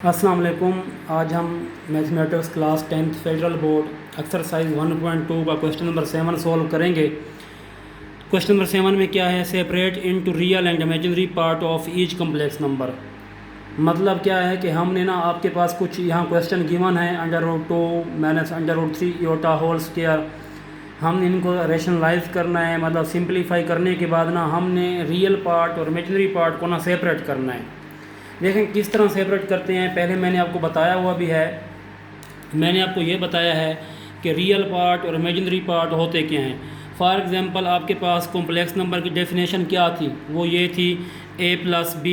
अस्सलाम वालेकुम। आज हम mathematics class 10th federal board exercise 1.2 का क्वेश्चन नंबर 7 सॉल्व करेंगे। क्वेश्चन नंबर 7 में क्या है, separate into real and imaginary part of each complex number. मतलब क्या है कि हमने ना आपके पास कुछ यहाँ क्वेश्चन गिवन है √2 माइनस √3 योटा होल स्क्वायर। हमने इनको रेशनलाइज करना है, मतलब सिंप्लीफाई करने के बाद ना हमने रियल पार्ट और इमेजिनरी पार्ट को ना सेपरेट करना है। देखें किस तरह सेपरेट करते हैं। पहले मैंने आपको बताया हुआ भी है, मैंने आपको ये बताया है कि रियल पार्ट और इमेजिनरी पार्ट होते क्या हैं। फॉर एग्ज़ाम्पल आपके पास कॉम्प्लेक्स नंबर की डेफिनेशन क्या थी, वो ये थी a+b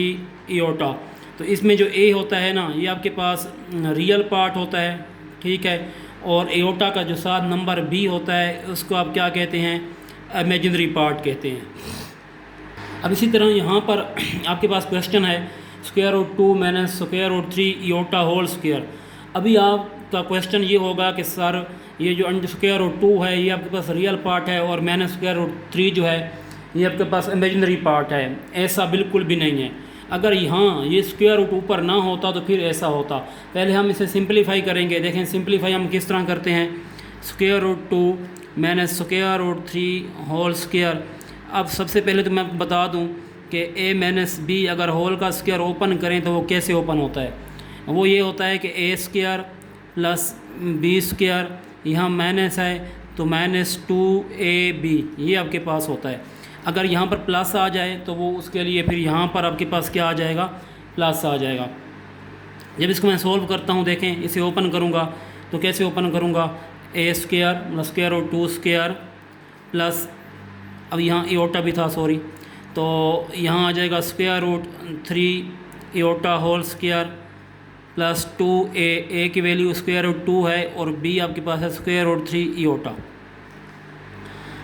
इयोटा। तो इसमें जो a होता है ना, ये आपके पास रियल पार्ट होता है, ठीक है। और इयोटा का जो साथ नंबर b होता है उसको आप क्या कहते हैं, इमेजिनरी पार्ट कहते हैं। अब इसी तरह यहाँ पर आपके पास क्वेश्चन है √2 माइनस √3 योटा होल स्क्वायर। अभी आपका क्वेश्चन ये होगा कि सर ये जो √2 है ये आपके पास रियल पार्ट है और माइनस √3 जो है ये आपके पास इमेजिनरी पार्ट है। ऐसा बिल्कुल भी नहीं है। अगर यहाँ ये स्क्वायर रूट ऊपर ना होता तो फिर ऐसा होता। पहले हम इसे सिंप्लीफाई करेंगे। देखें सिंप्लीफाई हम किस तरह करते हैं, √2 माइनस √3 होल स्क्वायर। अब सबसे पहले तो मैं बता दूं कि a-b अगर होल का स्क्वायर ओपन करें तो वो कैसे ओपन होता है। वो ये होता है कि a² प्लस b², यहाँ माइनस है तो -2ab ये आपके पास होता है। अगर यहाँ पर प्लस आ जाए तो वो उसके लिए फिर यहाँ पर आपके पास क्या आ जाएगा, प्लस आ जाएगा। जब इसको मैं सोल्व करता हूँ, देखें इसे ओपन करूँगा तो कैसे ओपन करूँगा, a² प्लस √2² प्लस, अब यहाँ इयोटा भी था सॉरी, तो यहाँ आ जाएगा √3 iota whole square plus 2a की वैल्यू √2 है और b आपके पास है √3 इयोटा।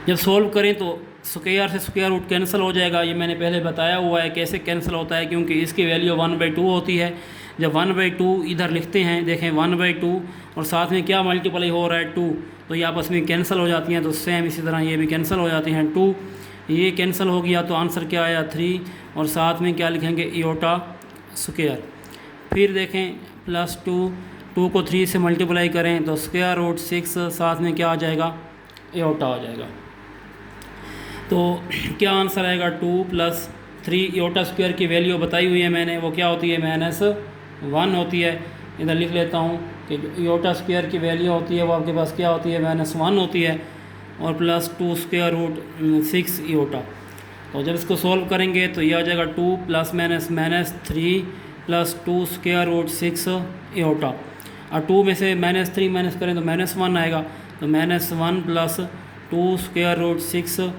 जब सोल्व करें तो स्क्वायर से स्क्वायर रूट कैंसिल हो जाएगा। ये मैंने पहले बताया हुआ है कैसे कैंसिल होता है, क्योंकि इसकी वैल्यू 1/2 होती है। जब 1/2 इधर लिखते हैं, देखें 1/2 और साथ में क्या मल्टीप्लाई हो रहा है 2, तो ये आपस में कैंसिल हो जाती हैं। तो सेम इसी तरह ये भी कैंसिल हो जाती हैं। 2 ये कैंसिल हो गया तो आंसर क्या आया 3, और साथ में क्या लिखेंगे इयोटा स्क्वायर। फिर देखें +2 को 3 से मल्टीप्लाई करें तो √6, साथ में क्या आ जाएगा, इयोटा आ जाएगा। तो क्या आंसर आएगा 2 + 3 इयोटा स्क्वायर की वैल्यू बताई हुई है मैंने, वो क्या होती है -1 होती है। इधर लिख लेता हूँ कि इयोटा स्क्वायर की वैल्यू होती है वो आपके पास क्या होती है, -1 होती है, और +2 √6 इयोटा। तो जब इसको सॉल्व करेंगे तो ये आ जाएगा 2 + -3 + 2 √6 इयोटा। और 2 में से -3 माइनस करें तो -1 आएगा, तो -1 + 2 √6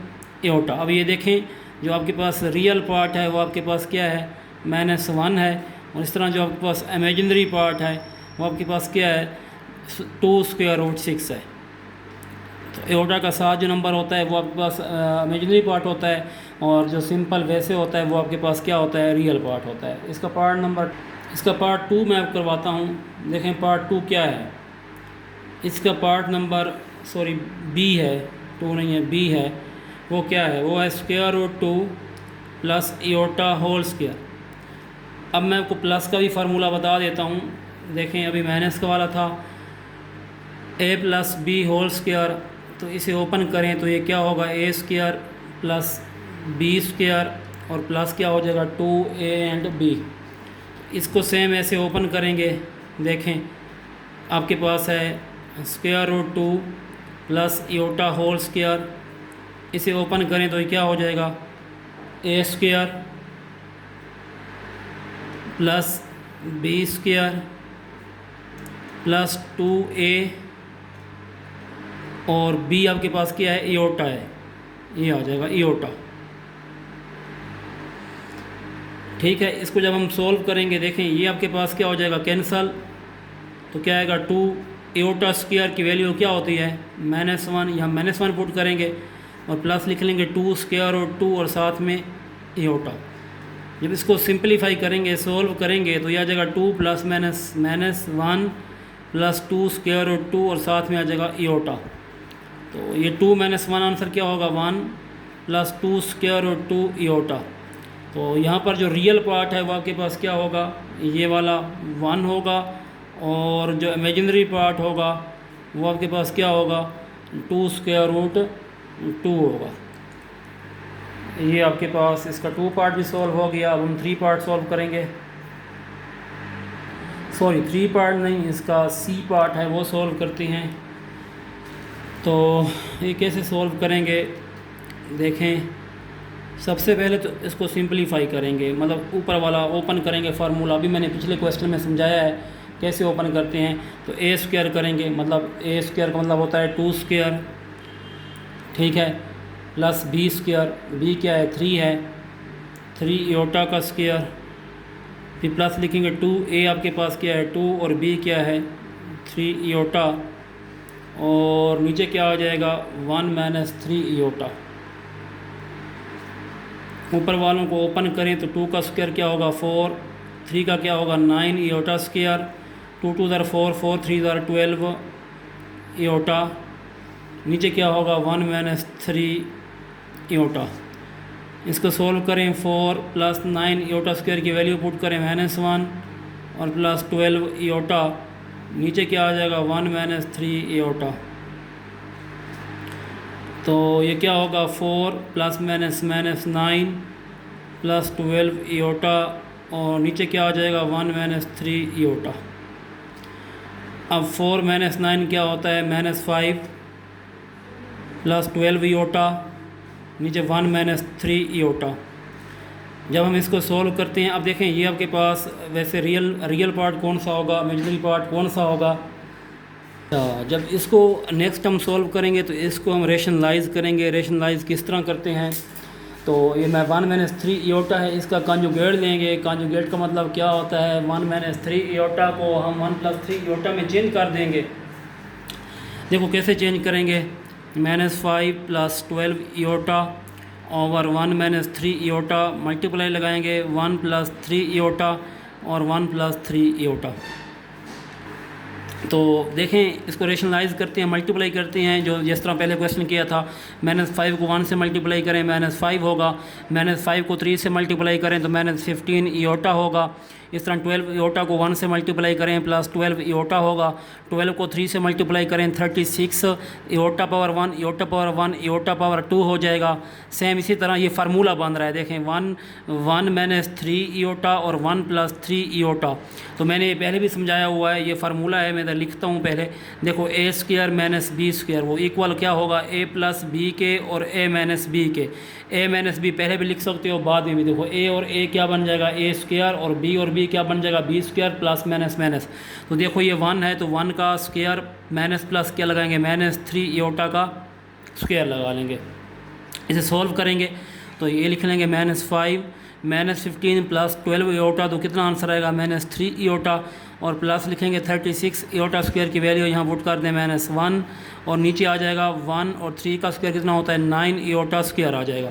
इयोटा। अब ये देखें जो आपके पास रियल पार्ट है वो आपके पास क्या है, -1 है, और इस तरह जो आपके पास इमेजिनरी पार्ट है वो आपके पास क्या है, 2 √6 है। तो इयोटा का साथ जो नंबर होता है वो आपके पास इमेजिनरी पार्ट होता है, और जो सिंपल वैसे होता है वो आपके पास क्या होता है, रियल पार्ट होता है। इसका पार्ट 2 मैं आपको करवाता हूँ। देखें पार्ट 2 क्या है, इसका पार्ट नंबर बी है, 2 नहीं है, बी है। वो क्या है, वो है √2 प्लस इयोटा होल स्क्वायर। अब मैं आपको प्लस का भी फार्मूला बता देता हूँ। देखें अभी माइनस का वाला था a+b होल स्क्वायर, तो इसे ओपन करें तो ये क्या होगा, a² प्लस b² और प्लस क्या हो जाएगा 2a एंड b। इसको सेम ऐसे ओपन करेंगे, देखें आपके पास है √2 प्लस इयोटा होल स्क्वायर। इसे ओपन करें तो ये क्या हो जाएगा, a² plus b² plus 2a, और b आपके पास क्या है, इयोटा है, ये आ जाएगा इयोटा। ठीक है, इसको जब हम सोल्व करेंगे, देखें ये आपके पास क्या हो जाएगा, कैंसल। तो क्या आएगा 2 इयोटा स्क्वायर की वैल्यू क्या होती है, -1, यहाँ -1 पुट करेंगे और प्लस लिख लेंगे 2 √2 और साथ में इयोटा। जब इसको सिंप्लीफाई करेंगे, सोल्व करेंगे तो यह आ जाएगा 2 + -1 + 2 √2 और साथ में आ जाएगा इयोटा। तो ये 2 - 1 आंसर क्या होगा, 1 + 2 √2 इयोटा। तो यहाँ पर जो रियल पार्ट है वो आपके पास क्या होगा, ये वाला 1 होगा, और जो इमेजिनरी पार्ट होगा वो आपके पास क्या होगा, 2 स्क्वायर रूट 2 होगा। ये आपके पास इसका 2 पार्ट भी सॉल्व हो गया। अब हम 3 पार्ट सॉल्व करेंगे, सॉरी 3 पार्ट नहीं, इसका सी पार्ट है वो सॉल्व करते हैं। तो ये कैसे सॉल्व करेंगे देखें। सबसे पहले तो इसको सिंपलीफाई करेंगे, मतलब ऊपर वाला ओपन करेंगे फार्मूला। अभी मैंने पिछले क्वेश्चन में समझाया है कैसे ओपन करते हैं। तो ए स्क्वायर करेंगे, मतलब ए स्क्वायर का मतलब होता है 2 स्क्वायर, ठीक है, प्लस बी स्क्वायर, बी क्या है 3 है, 3 इयोटा का स्क्वायर, फिर प्लस लिखेंगे 2, ए आपके पास क्या है 2 और बी क्या है 3 इयोटा, और नीचे क्या आ जाएगा 1 माइनस 3 इयोटा। ऊपर वालों को ओपन करें तो 2 का स्क्वायर क्या होगा 4, 3 का क्या होगा 9 इयोटा स्क्वायर, 2 2 ज़र 4, 4 3 ज़र 12 इयोटा। नीचे क्या होगा 1 माइनस 3 इयोटा। इसको सोल्व करें, 4 प्लस 9 इयोटा स्क्वायर की वैल्यू पुट करें -1 और प्लस 12 इयोटा। नीचे क्या आ जाएगा 1 माइनस 3 इयोटा। तो ये क्या होगा 4 प्लस माइनस 9 प्लस 12 इयोटा, और नीचे क्या आ जाएगा 1 माइनस 3 इयोटा। अब 4 माइनस 9 क्या होता है -5 प्लस 12 इयोटा, नीचे 1 माइनस 3 इयोटा। जब हम इसको सॉल्व करते हैं, अब देखें ये आपके पास वैसे रियल पार्ट कौन सा होगा, इमेजिनरी पार्ट कौन सा होगा। जब इसको नेक्स्ट हम सॉल्व करेंगे तो इसको हम रेशनलाइज करेंगे। रेशनलाइज किस तरह करते हैं, तो ये मैं 1 माइनस 3 इयोटा है, इसका कॉन्जुगेट लेंगे। कॉन्जुगेट का मतलब क्या होता है, 1 माइनस 3 इयोटा को हम 1 प्लस 3 इयोटा में चेंज कर देंगे। देखो कैसे चेंज करेंगे, -5 प्लस 12 इयोटा ओवर 1 माइनस 3 इयोटा, मल्टीप्लाई लगाएंगे 1 प्लस 3 इयोटा और 1 प्लस 3 इयोटा। तो देखें इसको रेशनलाइज करते हैं, मल्टीप्लाई करते हैं, जो जिस तरह पहले क्वेश्चन किया था। -5 को 1 से मल्टीप्लाई करें -5 होगा, -5 को 3 से मल्टीप्लाई करें तो -15 इयोटा होगा। इस तरह 12 इयोटा को 1 से मल्टीप्लाई करें प्लस 12 इयोटा होगा। 12 को 3 से मल्टीप्लाई करें 36 इयोटा पावर 1 इयोटा पावर 1 इयोटा पावर 2 हो जाएगा। सेम इसी तरह ये फार्मूला बन रहा है, देखें 1 माइनस 3 इयोटा और 1 प्लस 3 इयोटा। तो मैंने ये पहले भी समझाया हुआ है, ये फार्मूला है, मैं लिखता हूँ पहले। देखो A square minus B square वो इक्वल क्या होगा ए प्लस बी के और ए माइनस बी के। ए माइनस बी पहले भी लिख सकते हो, बाद में भी। देखो ए और ए क्या बन जाएगा ए स्क्वायर, और बी क्या बन जाएगा B square plus minus minus. तो देखो ये 1 है तो 1 का स्क्वायर माइनस प्लस क्या लगाएंगे -3 इयोटा का स्क्वायर लगा लेंगे। इसे सॉल्व करेंगे तो ये लिख लेंगे -5 -15 प्लस 12 इयोटा, तो कितना आंसर आएगा -3 इयोटा, और प्लस लिखेंगे 36 इयोटा स्क्वायर की वैल्यू यहाँ पुट कर दें -1, और नीचे आ जाएगा 1 और 3 का स्क्वायर कितना होता है 9 इयोटा स्क्वायर आ जाएगा।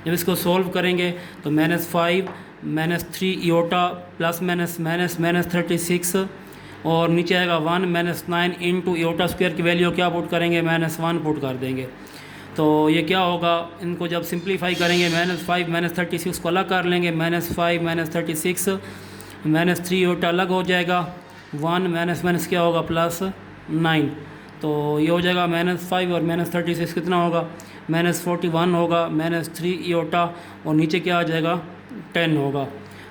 जब इसको सॉल्व करेंगे तो -5 -3 इयोटा प्लस -36, और नीचे आएगा 1 -9 इंटू इयोटा स्क्वायर की वैल्यू क्या पुट करेंगे -1 पुट कर देंगे। तो ये क्या होगा, इनको जब सिंप्लीफाई करेंगे -5 -36 को अलग कर लेंगे, -5 -36 -3 इयोटा अलग हो जाएगा, 1 माइनस क्या होगा +9। तो ये हो जाएगा -5 और -36 कितना होगा -41 होगा, -3 इयोटा और नीचे क्या आ जाएगा 10 होगा।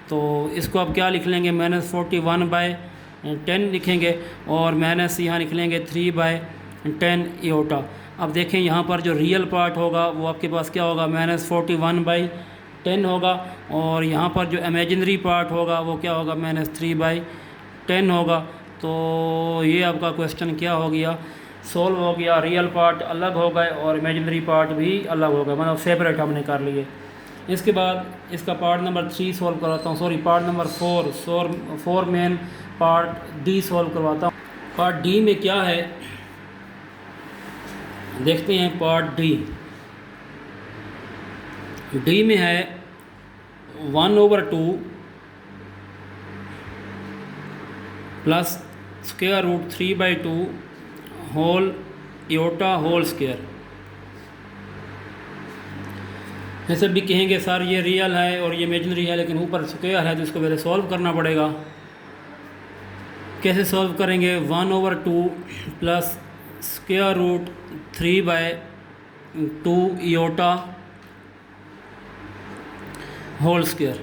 तो इसको अब क्या लिख लेंगे -41/10 लिखेंगे, और माइनस यहाँ लिख लेंगे 3/10 इयोटा। अब देखें यहाँ पर जो रियल पार्ट होगा वो आपके पास क्या होगा -41/10 होगा, और यहाँ पर जो इमेजिनरी पार्ट होगा वो क्या होगा -3/10 होगा। तो ये आपका क्वेश्चन क्या हो गया, सॉल्व हो गया। रियल पार्ट अलग हो गए और इमेजिनरी पार्ट भी अलग हो गए, मतलब सेपरेट हमने कर लिए। इसके बाद इसका पार्ट नंबर 3 सॉल्व करवाता हूँ, sorry part number 4 main part D solve करवाता हूँ। पार्ट डी में क्या है देखते हैं। पार्ट डी में है 1/2 plus square root 3/2 whole iota whole square. ऐसे भी कहेंगे सर ये रियल है और ये इमेजिनरी है, लेकिन ऊपर स्क्वायर है तो इसको पहले सॉल्व करना पड़ेगा। कैसे सॉल्व करेंगे? 1/2 plus square root 3/2 iota whole square.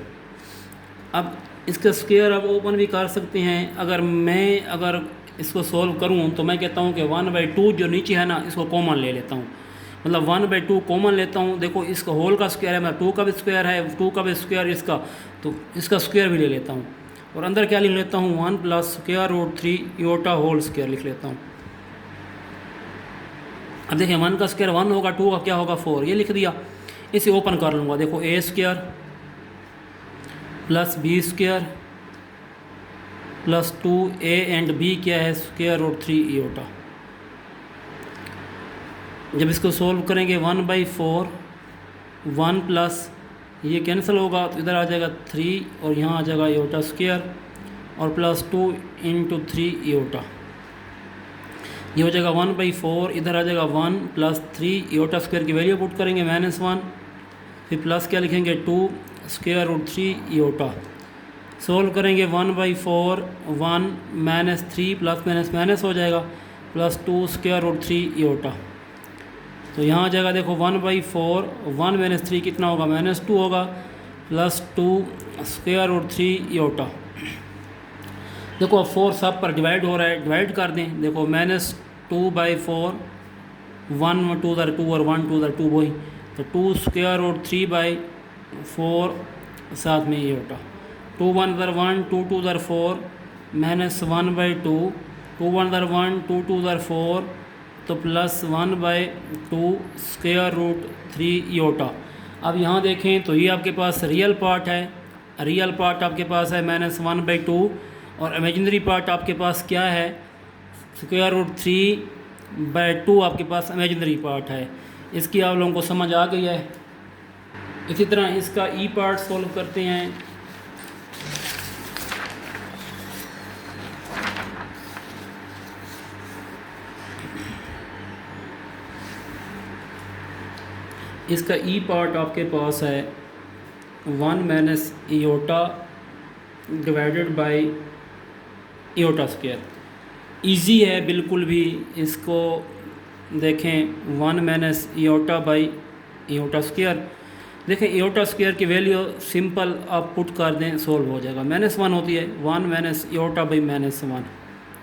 अब इसका स्क्वायर अब ओपन भी कर सकते हैं। अगर इसको सॉल्व करूं तो मैं कहता हूं कि 1/2 जो नीचे है ना, इसको कॉमन ले लेता हूं, मतलब 1/2 कॉमन लेता हूं। देखो इसका होल का स्क्वायर है, मतलब 2 का भी स्क्वायर है, 2 का भी स्क्वायर इसका, तो इसका स्क्वायर भी ले लेता हूं। और अंदर क्या लिख लेता हूं? 1 plus square root 3 iota whole square लिख लेता हूं। अब देखिए 1 का स्क्वायर 1 होगा, 2 का क्या होगा 4, ये लिख दिया। इसे ओपन कर लूँगा। देखो A square plus B square plus 2a and b क्या है? Square root 3 iota. जब इसको सोल्व करेंगे 1/4, 1 प्लस ये कैंसिल होगा तो इधर आ जाएगा 3 और यहाँ आ जाएगा इयोटा स्क्वायर और प्लस 2 इंटू 3 इयोटा। ये हो जाएगा 1/4, इधर आ जाएगा 1 प्लस 3 इयोटा स्क्वायर की वैल्यू पुट करेंगे -1, फिर प्लस क्या लिखेंगे 2 स्क्वायर रूट 3 इयोटा। सोल्व करेंगे 1/4, 1 -3 प्लस माइनस हो जाएगा प्लस 2 स्क्वायर रूट 3 इयोटा। तो यहाँ आ जाएगा देखो 1/4, 1 - 3 कितना होगा? -2 होगा प्लस 2 स्क्वायर रूट 3 इयोटा। देखो अब 4 सब पर डिवाइड हो रहा है, डिवाइड कर दें। देखो -2/4, 1 2 * 2 और 1 2 * 2 वही, तो 2 स्क्वायर रूट 3/4 साथ में इयोटा। 2 1 * 1, 2 2 * 4, -1/2, 2 1 * 1, 2 2 * 4, तो प्लस 1/2 स्क्वायर रूट 3 इयोटा। अब यहाँ देखें तो ये आपके पास रियल पार्ट है, रियल पार्ट आपके पास है -1/2 और इमेजिनरी पार्ट आपके पास क्या है? स्क्वायर रूट 3/2 आपके पास इमेजिनरी पार्ट है। इसकी आप लोगों को समझ आ गई है। इसी तरह इसका ई पार्ट सॉल्व करते हैं। इसका ई पार्ट आपके पास है 1 - इयोटा डिवाइडेड बाय इयोटा स्क्वायर। ईजी है बिल्कुल भी, इसको देखें 1 - इयोटा बाई इयोटा स्क्वायर। देखें इयोटा स्क्वायर की वैल्यू सिंपल आप पुट कर दें, सोल्व हो जाएगा। -1 होती है 1 - इयोटा बाई -1,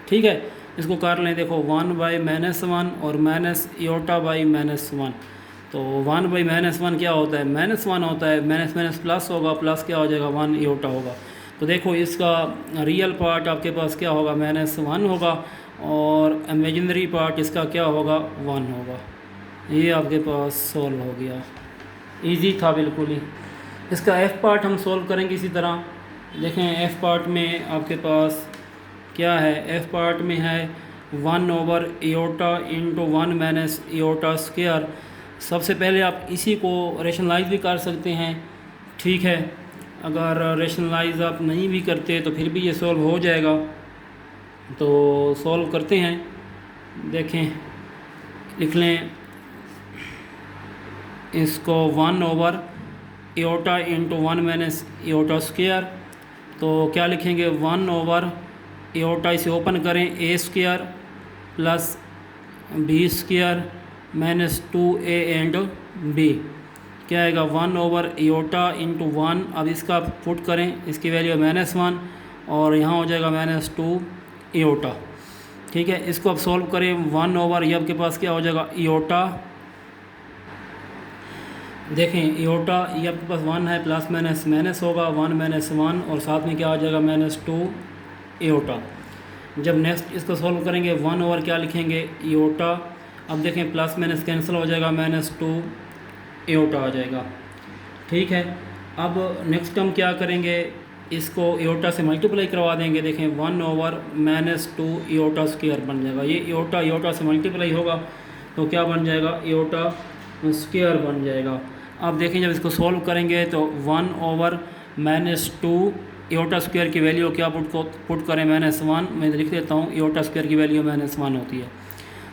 ठीक है। इसको कर लें, देखो 1/-1 और इयोटा बाई -1, तो 1/-1 क्या होता है? -1 होता है, माइनस प्लस होगा, प्लस क्या हो जाएगा 1 इयोटा होगा। तो देखो इसका रियल पार्ट आपके पास क्या होगा? -1 होगा और इमेजिनरी पार्ट इसका क्या होगा? 1 होगा। ये आपके पास सॉल्व हो गया, इजी था बिल्कुल ही। इसका एफ़ पार्ट हम सॉल्व करेंगे इसी तरह। देखें एफ़ पार्ट में आपके पास क्या है? एफ़ पार्ट में है 1/इयोटा इंटू 1 - इयोटा स्क्वायर। सबसे पहले आप इसी को रेशनलाइज भी कर सकते हैं, ठीक है। अगर रेशनलाइज आप नहीं भी करते तो फिर भी ये सॉल्व हो जाएगा। तो सॉल्व करते हैं। देखें लिख लें इसको 1/इयोटा इंटू 1 - इयोटा स्क्वायर। तो क्या लिखेंगे? 1/इयोटा, इसे ओपन करें, A square plus B square -2a and b क्या आएगा? 1/इयोटा इंटू 1। अब इसका पुट करें, इसकी वैल्यू -1 और यहाँ हो जाएगा -2 इयोटा, ठीक है। इसको अब सॉल्व करें 1/, ये आपके पास क्या हो जाएगा? इयोटा। देखें इयोटा, ये आपके पास 1 है, प्लस माइनस होगा 1 - 1 और साथ में क्या हो जाएगा? -2 इयोटा। जब नेक्स्ट इसको सॉल्व करेंगे 1/, क्या लिखेंगे? इयोटा। अब देखें प्लस माइनस कैंसिल हो जाएगा, -2 इयोटा आ जाएगा, ठीक है। अब नेक्स्ट हम क्या करेंगे? इसको इयोटा से मल्टीप्लाई करवा देंगे। देखें 1/-2 इयोटा स्क्वायर बन जाएगा। ये इयोटा से मल्टीप्लाई होगा तो क्या बन जाएगा? इयोटा स्क्वायर बन जाएगा। अब देखें जब इसको सॉल्व करेंगे तो 1/-2 इयोटा स्क्वायर की वैल्यू क्या पुट करें? -1। मैं लिख देता हूँ, इयोटा स्क्वायर की वैल्यू -1 होती है।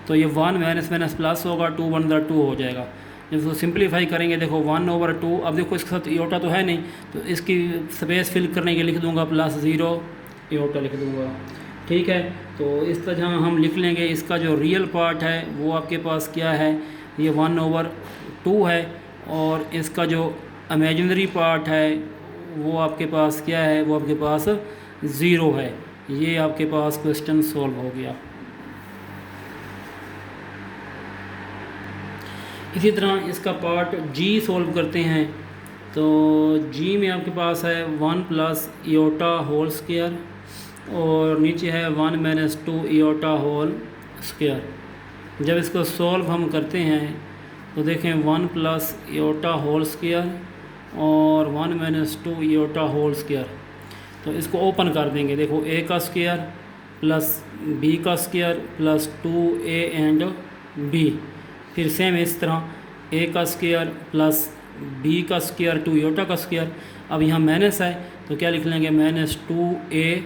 तो ये 1 माइनस प्लस होगा, 2 1 * 2 हो जाएगा। जब इसको सिंप्लीफाई करेंगे, देखो 1/2। अब देखो इसके साथ इयोटा तो है नहीं, तो इसकी स्पेस फिल करने के लिख दूंगा +0 इयोटा लिख दूंगा, ठीक है, तो इस तरह हम लिख लेंगे। इसका जो रियल पार्ट है वो आपके पास क्या है, ये 1/2 है, और इसका जो इमेजिनरी पार्ट है वो आपके पास क्या है, वो आपके पास 0 है। ये आपके पास क्वेश्चन सॉल्व हो गया। इसी तरह इसका पार्ट जी सॉल्व करते हैं। तो जी में आपके पास है 1 प्लस इयोटा होल स्क्वायर, और नीचे है 1 - 2 इयोटा होल स्क्वायर। जब इसको सॉल्व हम करते हैं तो देखें 1 प्लस इयोटा होल स्क्वायर और 1 - 2 इयोटा होल स्क्वायर। तो इसको ओपन कर देंगे। देखो ए का स्क्वायर प्लस बी का square plus 2a and b। फिर सेम इस तरह ए का स्क्वायर प्लस बी का स्क्वायर 2 इयोटा का स्क्वायर। अब यहाँ माइनस है तो क्या लिख लेंगे, -2a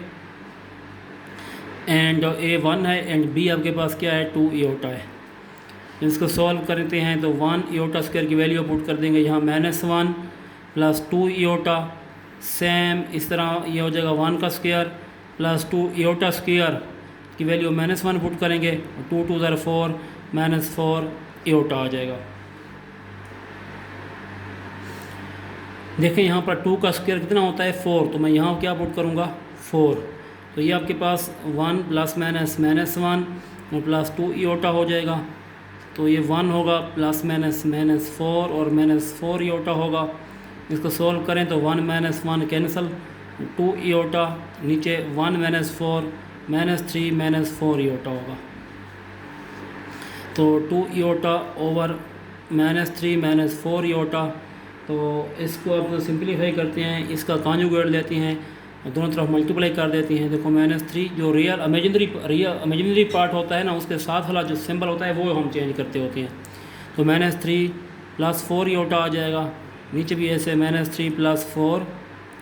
एंड a 1 है एंड b आपके पास क्या है, 2 इयोटा है। इसको सॉल्व करते हैं तो 1 इयोटा स्क्वायर की वैल्यू पुट कर देंगे यहाँ -1 प्लस 2 इयोटा। सेम इस तरह ये हो जाएगा 1 का स्क्वायर प्लस 2 इयोटा स्क्वायर की वैल्यू -1 पुट करेंगे, 2 2 ज़र 4 -4 इयोटा आ जाएगा। देखें यहाँ पर 2 का स्क्वायर कितना होता है, 4, तो मैं यहाँ क्या पुट करूँगा, 4। तो ये आपके पास 1 प्लस -1 और प्लस 2 इयोटा हो जाएगा। तो ये 1 होगा प्लस -4 और -4 इयोटा होगा। इसको सॉल्व करें तो 1 - 1 कैंसिल, 2 इयोटा, नीचे 1 - 4 -3 -4 इयोटा होगा। तो 2 इयोटा ओवर -3 -4 इयोटा। तो इसको आप सिंप्लीफाई करते हैं, इसका कॉन्जुगेट लेते हैं और दोनों तरफ मल्टीप्लाई कर देते हैं। देखो -3 जो रियल इमेजिनरी पार्ट होता है ना, उसके साथ वाला जो सिंबल होता है वो हम चेंज करते होते हैं। तो -3 + 4 इयोटा आ जाएगा, नीचे भी ऐसे -3 + 4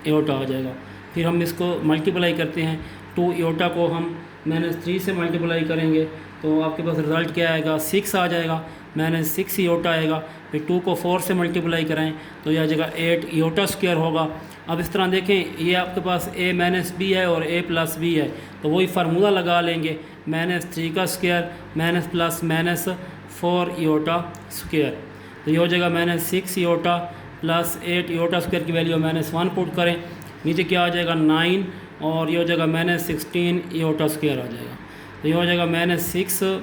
इयोटा आ जाएगा। फिर हम इसको मल्टीप्लाई करते हैं, 2 इयोटा को हम -3 से मल्टीप्लाई करेंगे तो आपके पास रिज़ल्ट क्या आएगा, 6 आ जाएगा, -6 इयोटा आएगा। फिर 2 को 4 से मल्टीप्लाई करें तो यह आ जाएगा 8 इयोटा स्क्वायर होगा। अब इस तरह देखें, ये आपके पास a - b है और a + b है, तो वही फार्मूला लगा लेंगे, -3 का स्क्वायर + 4 इयोटा स्क्वायर। तो ये हो जाएगा -6 इयोटा प्लस 8 इयोटा स्क्वायर की वैल्यू -1 पुट करें, नीचे क्या आ जाएगा 9, और ये हो जाएगा -16 इयोटा स्क्वायर आ जाएगा। तो ये हो जाएगा -6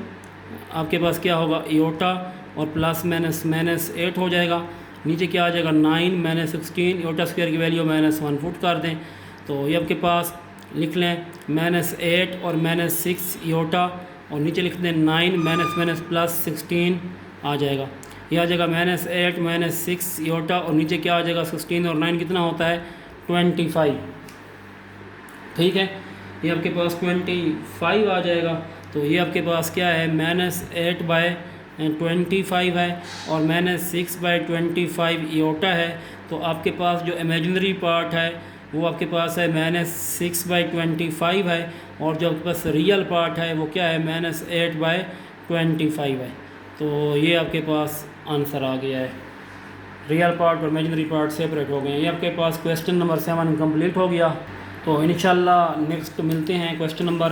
आपके पास क्या होगा इयोटा और प्लस -8 हो जाएगा, नीचे क्या आ जाएगा 9 -16 इयोटा स्क्वायर की वैल्यू -1 पुट कर दें। तो ये आपके पास लिख लें -8 और -6 इयोटा, और नीचे लिख दें 9 प्लस 16 आ जाएगा। यह आ जाएगा -8 -6 इयोटा, और नीचे क्या आ जाएगा 16 और 9 कितना होता है 25। ठीक है, ये आपके पास 25 आ जाएगा। तो ये आपके पास क्या है, -8/25 है और -6/25 इयोटा है। तो आपके पास जो इमेजिनरी पार्ट है वो आपके पास है -6/25 है, और जो आपके पास रियल पार्ट है वो क्या है, -8/25 है। तो ये आपके पास आंसर आ गया है। रियल पार्ट और इमेजिनरी पार्ट सेपरेट हो गए हैं। ये आपके पास क्वेश्चन नंबर 7 कंप्लीट हो गया। तो इंशाल्लाह नेक्स्ट मिलते हैं क्वेश्चन नंबर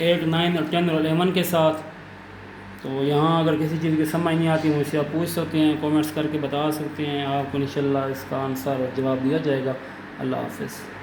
8, 9 और 10 और 11 के साथ। तो यहाँ अगर किसी चीज़ की समझ नहीं आती मुझसे आप पूछ सकते हैं, कमेंट्स करके बता सकते हैं, आपको इंशाल्लाह इसका आंसर और जवाब दिया जाएगा। अल्लाह हाफ़िज़।